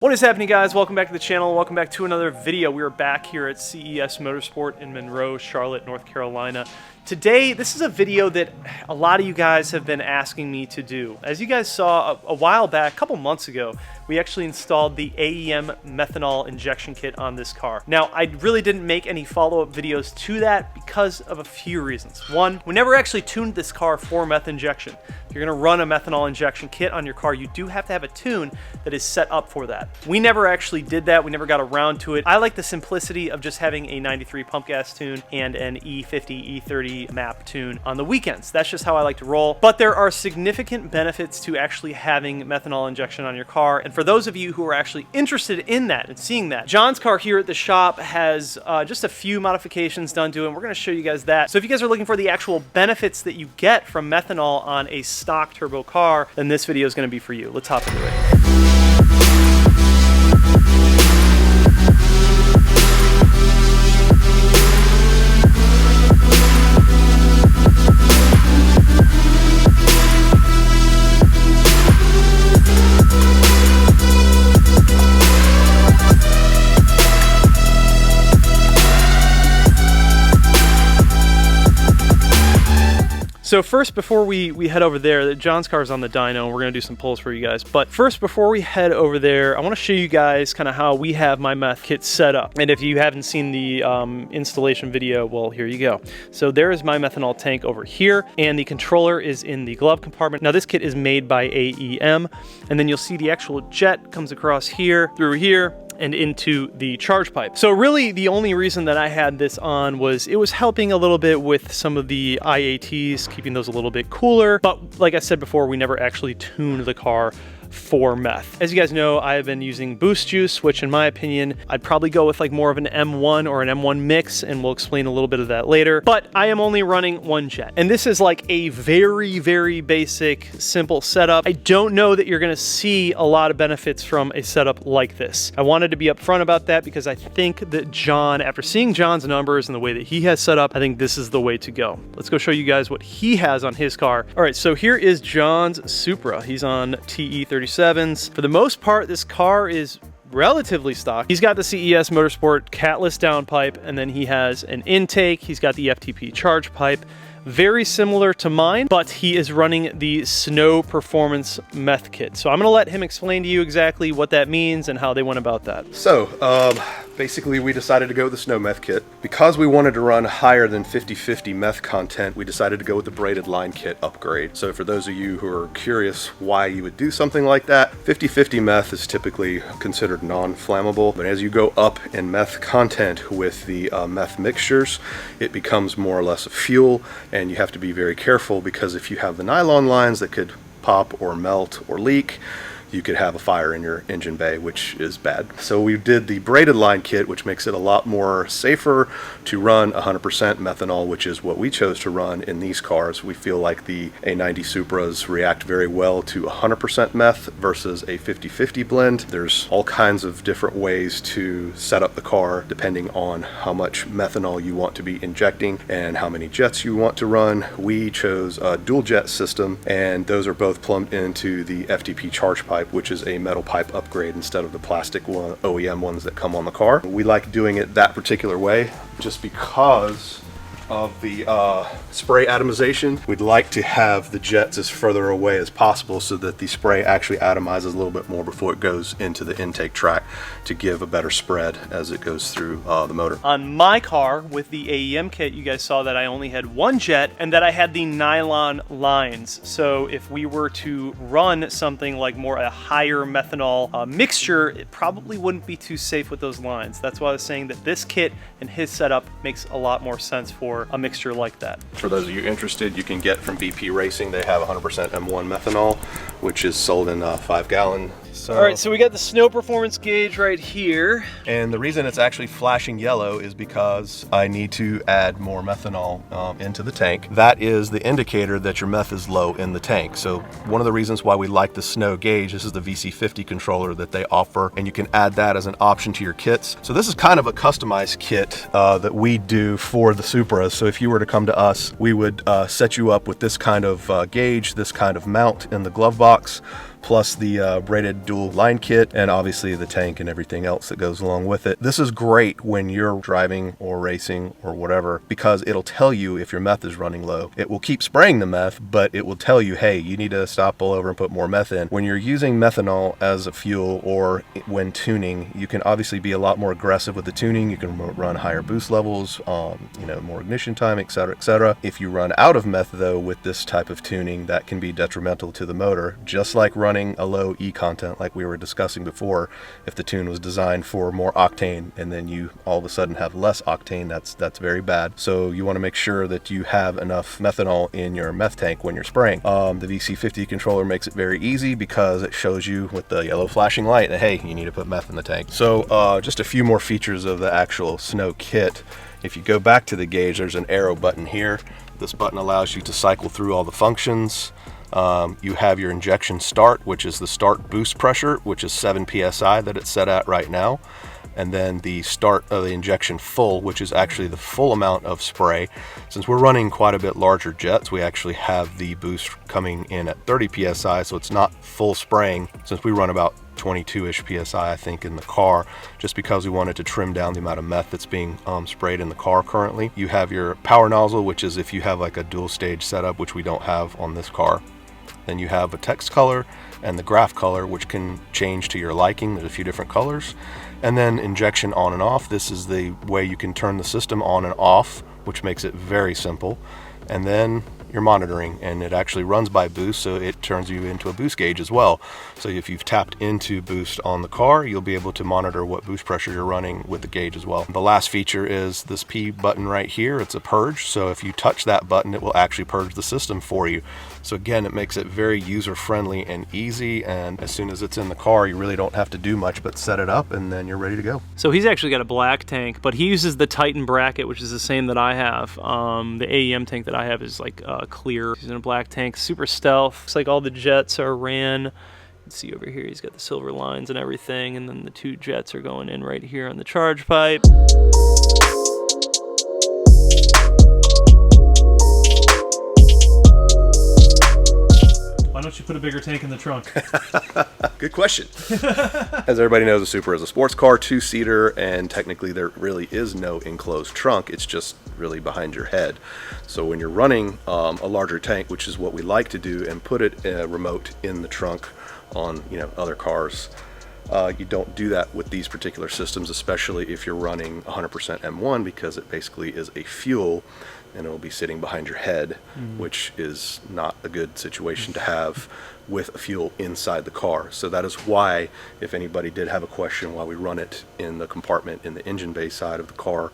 What is happening, guys? Welcome back to the channel. Welcome back to another video. We are back here at CES Motorsport in Monroe, Charlotte, North Carolina. Today, this is a video that a lot of you guys have been asking me to do. As you guys saw a while back, a couple months ago, we actually installed the AEM methanol injection kit on this car. Now, I really didn't make any follow-up videos to that because of a few reasons. One, we never actually tuned this car for meth injection. If you're gonna run a methanol injection kit on your car, you do have to have a tune that is set up for that. We never actually did that. We never got around to it. I like the simplicity of just having a 93 pump gas tune and an E50, E30 map tune on the weekends. That's just how I like to roll. But there are significant benefits to actually having methanol injection on your car. And for those of you who are actually interested in that and seeing that, John's car here at the shop has just a few modifications done to it, and we're gonna show you guys that. So if you guys are looking for the actual benefits that you get from methanol on a stock turbo car, then this video is gonna be for you. Let's hop into it. So first, before we head over there, John's car is on the dyno, and we're gonna do some pulls for you guys. But first, before we head over there, I wanna show you guys kind of how we have my meth kit set up. And if you haven't seen the installation video, well, here you go. So there is my methanol tank over here, and the controller is in the glove compartment. Now this kit is made by AEM, and then you'll see the actual jet comes across here, through here, and into the charge pipe. So really the only reason that I had this on was it was helping a little bit with some of the IATs, keeping those a little bit cooler. But like I said before, we never actually tuned the car for meth. As you guys know, I have been using Boost Juice, which in my opinion, I'd probably go with like more of an M1 or an M1 mix, and we'll explain a little bit of that later. But I am only running one jet. And this is like a very, very basic, simple setup. I don't know that you're gonna see a lot of benefits from a setup like this. I wanted to be upfront about that because I think that John, after seeing John's numbers and the way that he has set up, I think this is the way to go. Let's go show you guys what he has on his car. All right, so here is John's Supra. He's on TE37s. For the most part, this car is relatively stock. He's got the CES Motorsport catless downpipe, and then he has an intake. He's got the FTP charge pipe. Very similar to mine, but he is running the Snow Performance Meth Kit. So I'm gonna let him explain to you exactly what that means and how they went about that. So basically we decided to go with the Snow Meth Kit. Because we wanted to run higher than 50/50 meth content, we decided to go with the braided line kit upgrade. So for those of you who are curious why you would do something like that, 50/50 meth is typically considered non-flammable, but as you go up in meth content with the meth mixtures, it becomes more or less a fuel. And you have to be very careful because if you have the nylon lines that could pop or melt or leak, you could have a fire in your engine bay, which is bad. So we did the braided line kit, which makes it a lot more safer to run 100% methanol, which is what we chose to run in these cars. We feel like the A90 Supras react very well to 100% meth versus a 50/50 blend. There's all kinds of different ways to set up the car depending on how much methanol you want to be injecting and how many jets you want to run. We chose a dual jet system, and those are both plumbed into the FTP charge pipe, which is a metal pipe upgrade instead of the plastic OEM ones that come on the car. We like doing it that particular way just because of the spray atomization. We'd like to have the jets as further away as possible so that the spray actually atomizes a little bit more before it goes into the intake track to give a better spread as it goes through the motor. On my car with the AEM kit, you guys saw that I only had one jet and that I had the nylon lines. So if we were to run something like more a higher methanol mixture, it probably wouldn't be too safe with those lines. That's why I was saying that this kit and his setup makes a lot more sense for a mixture like that. For those of you interested, you can get from BP Racing, they have 100% M1 methanol, which is sold in 5-gallon. All right, so we got the Snow Performance gauge right here. And the reason it's actually flashing yellow is because I need to add more methanol into the tank. That is the indicator that your meth is low in the tank. So one of the reasons why we like the Snow gauge, this is the VC50 controller that they offer, and you can add that as an option to your kits. So this is kind of a customized kit that we do for the Supras. So if you were to come to us, we would set you up with this kind of gauge, this kind of mount in the glove box, plus the braided dual line kit, and obviously the tank and everything else that goes along with it. This is great when you're driving or racing or whatever, because it'll tell you if your meth is running low. It will keep spraying the meth, but it will tell you, hey, you need to stop, pull over, and put more meth in. When you're using methanol as a fuel or when tuning, you can obviously be a lot more aggressive with the tuning. You can run higher boost levels, more ignition time, etc., etc. If you run out of meth, though, with this type of tuning, that can be detrimental to the motor, just like running a low E content like we were discussing before. If the tune was designed for more octane and then you all of a sudden have less octane, that's very bad. So you want to make sure that you have enough methanol in your meth tank when you're spraying. The VC50 controller makes it very easy because it shows you with the yellow flashing light that, hey, you need to put meth in the tank. So just a few more features of the actual Snow kit. If you go back to the gauge, there's an arrow button here. This button allows you to cycle through all the functions. You have your injection start, which is the start boost pressure, which is 7 psi that it's set at right now. And then the start of the injection full, which is actually the full amount of spray. Since we're running quite a bit larger jets, we actually have the boost coming in at 30 psi, so it's not full spraying, since we run about 22-ish psi, I think, in the car, just because we wanted to trim down the amount of meth that's being sprayed in the car currently. You have your power nozzle, which is if you have like a dual stage setup, which we don't have on this car. Then you have a text color and the graph color, which can change to your liking. There's a few different colors. And then injection on and off. This is the way you can turn the system on and off, which makes it very simple. And then your monitoring, and it actually runs by boost, so it turns you into a boost gauge as well. So if you've tapped into boost on the car, you'll be able to monitor what boost pressure you're running with the gauge as well. The last feature is this P button right here. It's a purge, so if you touch that button, it will actually purge the system for you. So again, it makes it very user-friendly and easy, and as soon as it's in the car, you really don't have to do much but set it up, and then you're ready to go. So he's actually got a black tank, but he uses the Titan bracket, which is the same that I have. The AEM tank that I have is like clear. He's in a black tank, super stealth. Looks like all the jets are ran. You can see over here, he's got the silver lines and everything, and then the 2 jets are going in right here on the charge pipe. Why don't you put a bigger tank in the trunk? Good question. As everybody knows, a Supra is a sports car, 2-seater, and technically there really is no enclosed trunk. It's just really behind your head. So when you're running a larger tank, which is what we like to do, and put it remote in the trunk on other cars, you don't do that with these particular systems, especially if you're running 100% M1, because it basically is a fuel and it'll be sitting behind your head, which is not a good situation to have with a fuel inside the car. So that is why, if anybody did have a question why we run it in the compartment in the engine bay side of the car,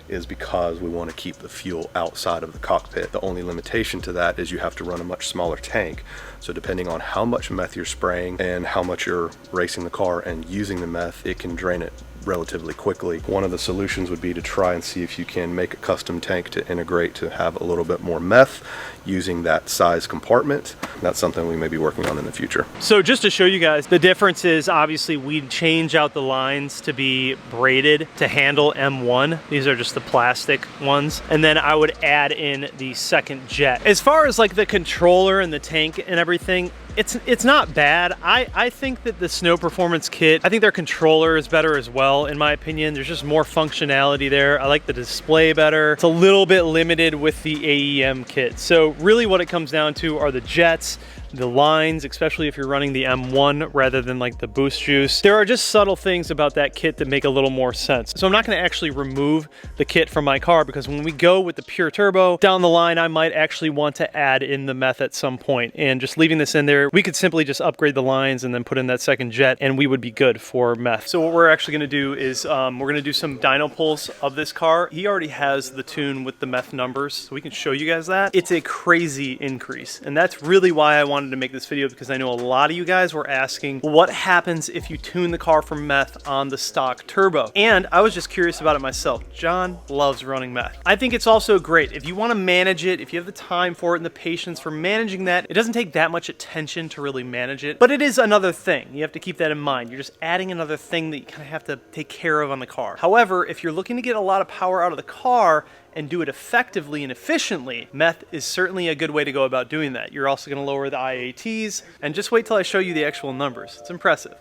is because we want to keep the fuel outside of the cockpit. The only limitation to that is you have to run a much smaller tank. So depending on how much meth you're spraying and how much you're racing the car and using the meth, it can drain it relatively quickly. One of the solutions would be to try and see if you can make a custom tank to integrate to have a little bit more meth using that size compartment. That's something we may be working on in the future. So just to show you guys, the difference is obviously we'd change out the lines to be braided to handle M1. These are just the plastic ones. And then I would add in the second jet. As far as like the controller and the tank and everything, it's not bad. I think that the Snow Performance kit, I think their controller is better as well, in my opinion. There's just more functionality there. I like the display better. It's a little bit limited with the AEM kit. So really what it comes down to are the jets, the lines, especially if you're running the M1 rather than like the boost juice. There are just subtle things about that kit that make a little more sense. So I'm not gonna actually remove the kit from my car, because when we go with the pure turbo down the line, I might actually want to add in the meth at some point. And just leaving this in there, we could simply just upgrade the lines and then put in that second jet and we would be good for meth. So what we're actually gonna do is we're gonna do some dyno pulls of this car. He already has the tune with the meth numbers, so we can show you guys that. It's a crazy increase. And that's really why I wanted to make this video, because I know a lot of you guys were asking what happens if you tune the car for meth on the stock turbo. And I was just curious about it myself. John loves running meth. I think it's also great if you want to manage it, if you have the time for it and the patience for managing that. It doesn't take that much attention to really manage it, but it is another thing. You have to keep that in mind. You're just adding another thing that you kind of have to take care of on the car. However, if you're looking to get a lot of power out of the car and do it effectively and efficiently, meth is certainly a good way to go about doing that. You're also going to lower the IATs, and just wait till I show you the actual numbers. It's impressive.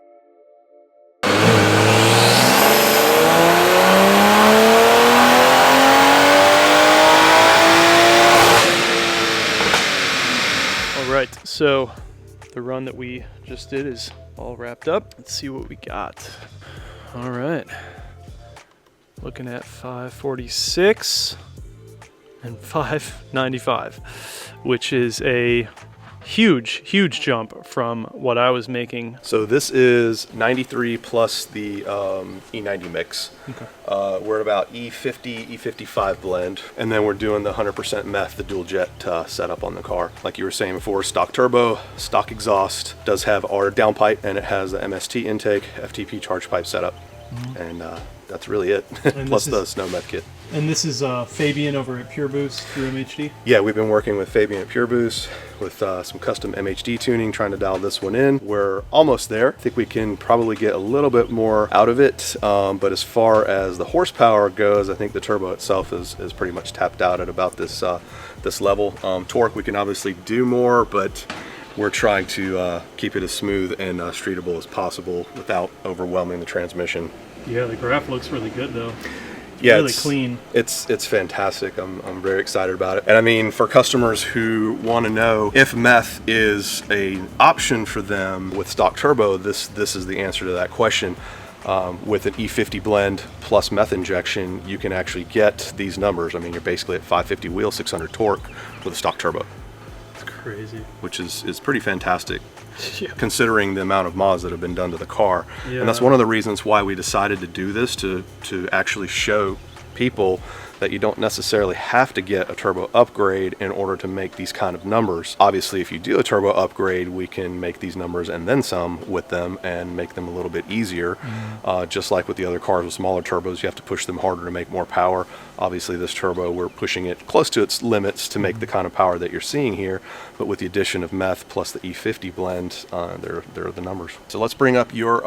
All right, so the run that we just did is all wrapped up. Let's see what we got. All right, looking at 546 and 595, which is a huge jump from what I was making. So this is 93 plus the E90 mix. Okay. We're at about E50, E55 blend, and then we're doing the 100% meth, the dual jet setup on the car. Like you were saying before, stock turbo, stock exhaust, does have our downpipe, and it has the MST intake, FTP charge pipe setup, and that's really it. Plus the snow meth kit. And this is Fabian over at Pure Boost through MHD? Yeah, we've been working with Fabian at Pure Boost with some custom MHD tuning, trying to dial this one in. We're almost there. I think we can probably get a little bit more out of it, but as far as the horsepower goes, I think the turbo itself is pretty much tapped out at about this this level. Torque, we can obviously do more, but we're trying to keep it as smooth and streetable as possible without overwhelming the transmission. Yeah, the graph looks really good though. Yeah, really clean. It's fantastic. I'm very excited about it. And I mean, for customers who want to know if meth is an option for them with stock turbo, this is the answer to that question. With an E50 blend plus meth injection, you can actually get these numbers. I mean, you're basically at 550 wheel, 600 torque with a stock turbo. It's crazy. Which is pretty fantastic. Yeah. Considering the amount of mods that have been done to the car. Yeah. And that's one of the reasons why we decided to do this, to actually show people that you don't necessarily have to get a turbo upgrade in order to make these kind of numbers. Obviously, if you do a turbo upgrade, we can make these numbers and then some with them and make them a little bit easier. Just like with the other cars with smaller turbos, you have to push them harder to make more power. Obviously, this turbo, we're pushing it close to its limits to make the kind of power that you're seeing here, but with the addition of meth plus the E50 blend, they're the numbers. So let's bring up your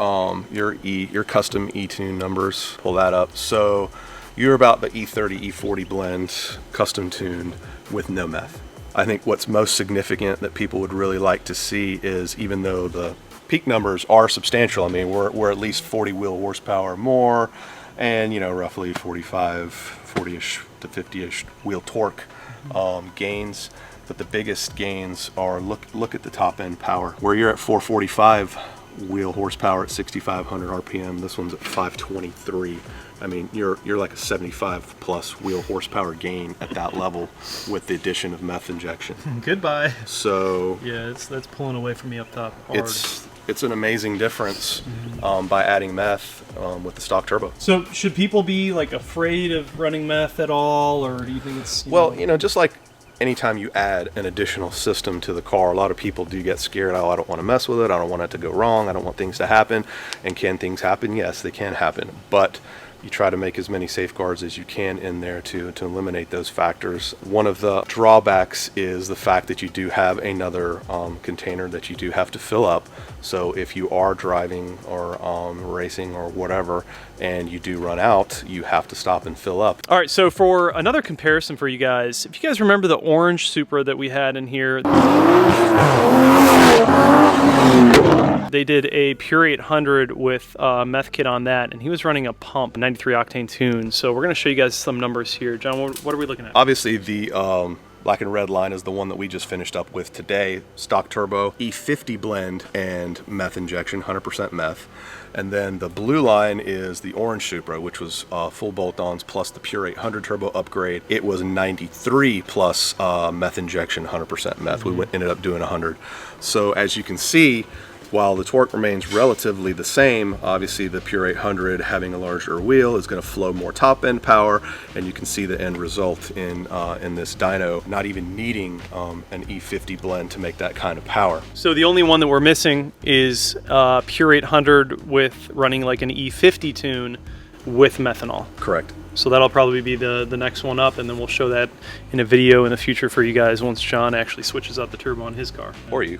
custom E-tune numbers. Pull that up. So you're about the E30, E40 blend, custom tuned with no meth. I think what's most significant that people would really like to see is, even though the peak numbers are substantial, I mean, we're at least 40 wheel horsepower more, and, you know, roughly 40-ish to 50-ish wheel torque gains. But the biggest gains are, look at the top end power. Where you're at 445 wheel horsepower at 6,500 RPM, this one's at 523. I mean, you're like a 75 plus wheel horsepower gain at that level with the addition of meth injection. Goodbye. So yeah, that's pulling away from me up top hard. It's an amazing difference by adding meth with the stock turbo. So should people be like afraid of running meth at all, or do you think it's you know, just like anytime you add an additional system to the car, a lot of people do get scared. Oh, I don't want to mess with it. I don't want it to go wrong. I don't want things to happen. And can things happen? Yes, they can happen. But you try to make as many safeguards as you can in there to eliminate those factors. One of the drawbacks is the fact that you do have another container that you do have to fill up. So if you are driving or racing or whatever, and you do run out, you have to stop and fill up. All right, so for another comparison for you guys, if you guys remember the orange Supra that we had in here, they did a Pure 800 with meth kit on that, and he was running a pump, 93 octane tune. So we're gonna show you guys some numbers here. John, what are we looking at? Obviously the black and red line is the one that we just finished up with today. Stock turbo, E50 blend, and meth injection, 100% meth. And then the blue line is the orange Supra, which was full bolt-ons plus the Pure 800 turbo upgrade. It was 93 plus meth injection, 100% meth. We ended up doing 100. So as you can see, while the torque remains relatively the same, obviously the Pure 800 having a larger wheel is going to flow more top end power, and you can see the end result in this dyno not even needing an E50 blend to make that kind of power. So the only one that we're missing is Pure 800 with running like an E50 tune with methanol. Correct. So that'll probably be the next one up, and then we'll show that in a video in the future for you guys once John actually switches out the turbo on his car. Or you.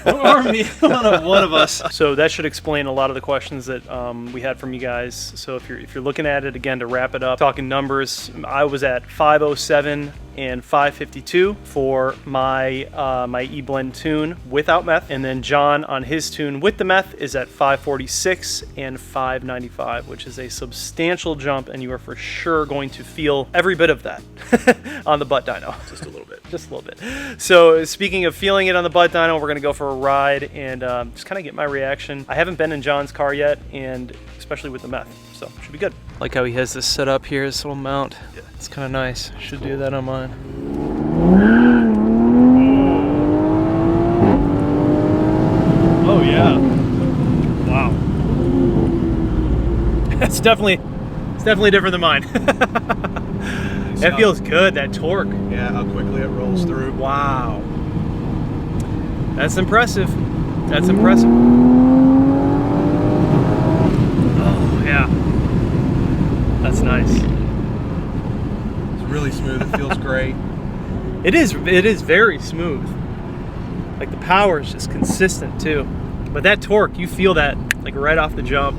Or me, one of us. So that should explain a lot of the questions that we had from you guys. So if you're looking at it, again, to wrap it up, talking numbers, I was at 507 and 552 for my my E-Blend tune without meth, and then John on his tune with the meth is at 546 and 595, which is a substantial jump, and you are for sure going to feel every bit of that on the butt dyno. Just a little bit. Just a little bit. So speaking of feeling it on the butt dyno, we're gonna go for a ride and just kind of get my reaction. I haven't been in John's car yet, and especially with the meth, so should be good. Like how he has this set up here, this little mount. Yeah. It's kind of nice. Should do that on mine. Oh yeah. Wow. It's definitely different than mine. That feels good, that torque. Yeah, how quickly it rolls through. Wow. That's impressive. That's impressive. Oh yeah. That's nice. It's really smooth. It feels great. It is very smooth. Like the power is just consistent too. But that torque, you feel that like right off the jump.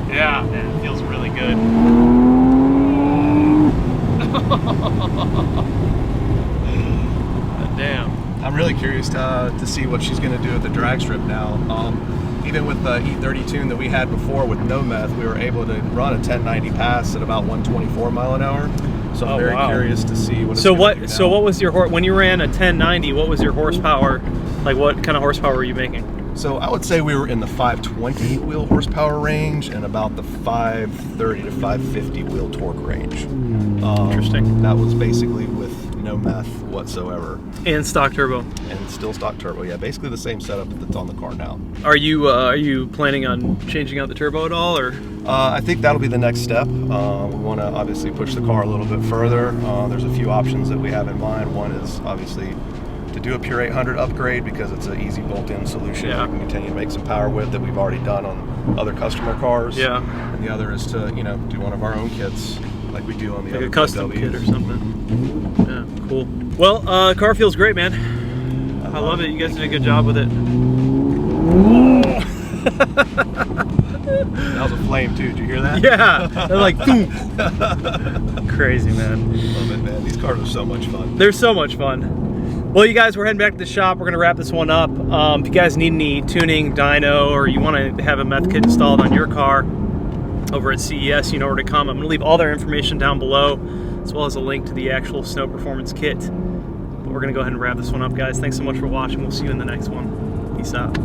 Yeah, man, it feels really good. Damn. I'm really curious to see what she's going to do at the drag strip now. Even with the E30 tune that we had before with no meth, we were able to run a 1090 pass at about 124 mile an hour. So I'm very curious to see what it's going to do now. So what was your when you ran a 1090? What was your horsepower? Like what kind of horsepower were you making? So I would say we were in the 520 wheel horsepower range and about the 530 to 550 wheel torque range. Interesting. That was basically with no meth whatsoever. And stock turbo. And still stock turbo. Yeah, basically the same setup that's on the car now. Are you planning on changing out the turbo at all, or? I think that'll be the next step. We want to obviously push the car a little bit further. There's a few options that we have in mind. One is obviously to do a pure 800 upgrade because it's an easy bolt-in solution we can continue to make some power with that we've already done on other customer cars. Yeah. And the other is to, do one of our own kits like we do on the other a custom BMWs. kit or something. Yeah, cool. Well, car feels great, man. I love it. You guys did a good job with it. That was a flame too. Did you hear that? Yeah. They're like, boom. Crazy, man. Love it, man. These cars are so much fun. They're so much fun. Well, you guys, we're heading back to the shop. We're going to wrap this one up. If you guys need any tuning, dyno, or you want to have a meth kit installed on your car over at CES, you know where to come. I'm going to leave all their information down below, as well as a link to the actual Snow Performance kit. But we're going to go ahead and wrap this one up, guys. Thanks so much for watching. We'll see you in the next one. Peace out.